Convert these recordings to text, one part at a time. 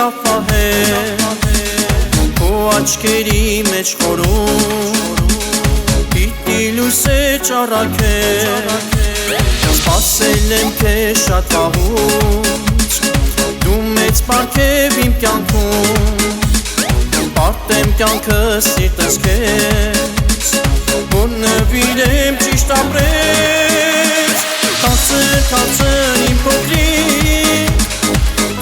ապահել Քո աչքերի մեջ խորում Պիտի լույս է ճառագել Սպասել եմ քեզ շատ վաղուց Դու մեծ պարգև իմ կյանքում Պարտեմ կյանքս սիրտս քեզ Որ նվիրեմ ճիշտ ապրես Քաղցր իմ փոքրիկ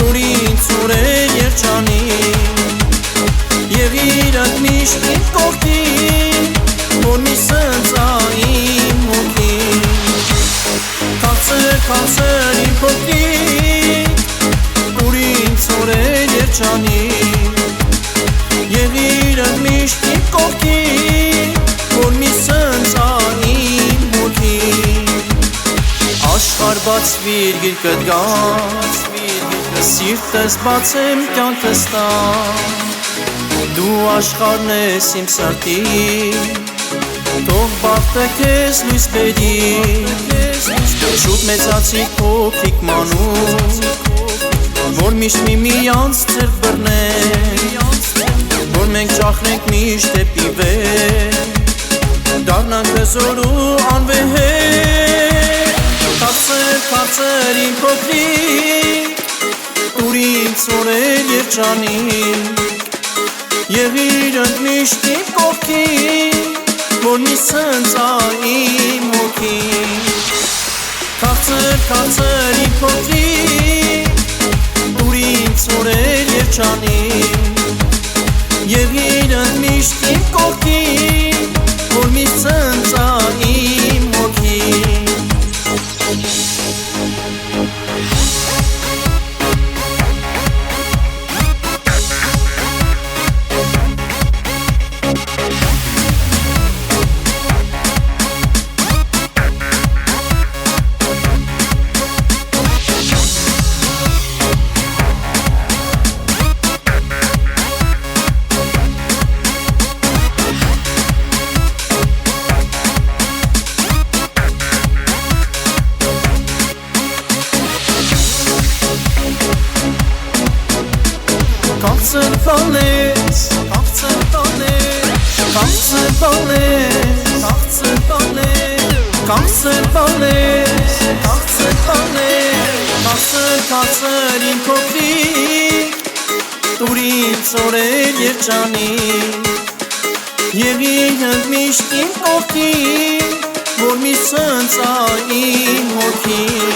Տուր ինձ օրեր երջանիկ Եվ իրդ միշտ իմ կողքին Որ մի սնծա իմ հոգին Քաղցր իմ փոքրիկ Տուր ինձ օրեր երջանիկ Եվ իրդ միշտ իմ կողքին Որ մի սնծա իմ հոգին Աշխարհ բացվիր գիրկդ գաց Սիրտս բացեմ կյանքս տան Դու աշխարհն ես իմ սրտի Թող բախտը քեզ լույս բերի Շուտ մեծացի փոքրիկ մանուկ Որ միշտ միմյանց ձեռք բռնենք Որ մենք ճախնենք միշտ դեպի վեր Դառնանք հզոր ու անվեհեր Քաղցր իմ փոքրիկ Տուր ինձ օրեր երջանիկ Եվ իրդ միշտ իմ կողքին Որ մի սնծա իմ հոգին Քաղցր իմ փոքրիկ Տուր ինձ օրեր երջանիկ Եվ իրդ միշտ իմ կողքին Որ մի սնծա իմ հոգին Քաղցր բալես Քաղցր իմ փոքրիկ Տուր ինձ օրեր երջանիկ Եվ իրդ միշտ իմ կողքին Որ մի սնծա իմ հոգին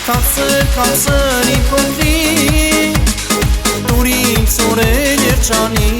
Քաղցր իմ փոքրիկ Տուր ինձ օրեր երջանիկ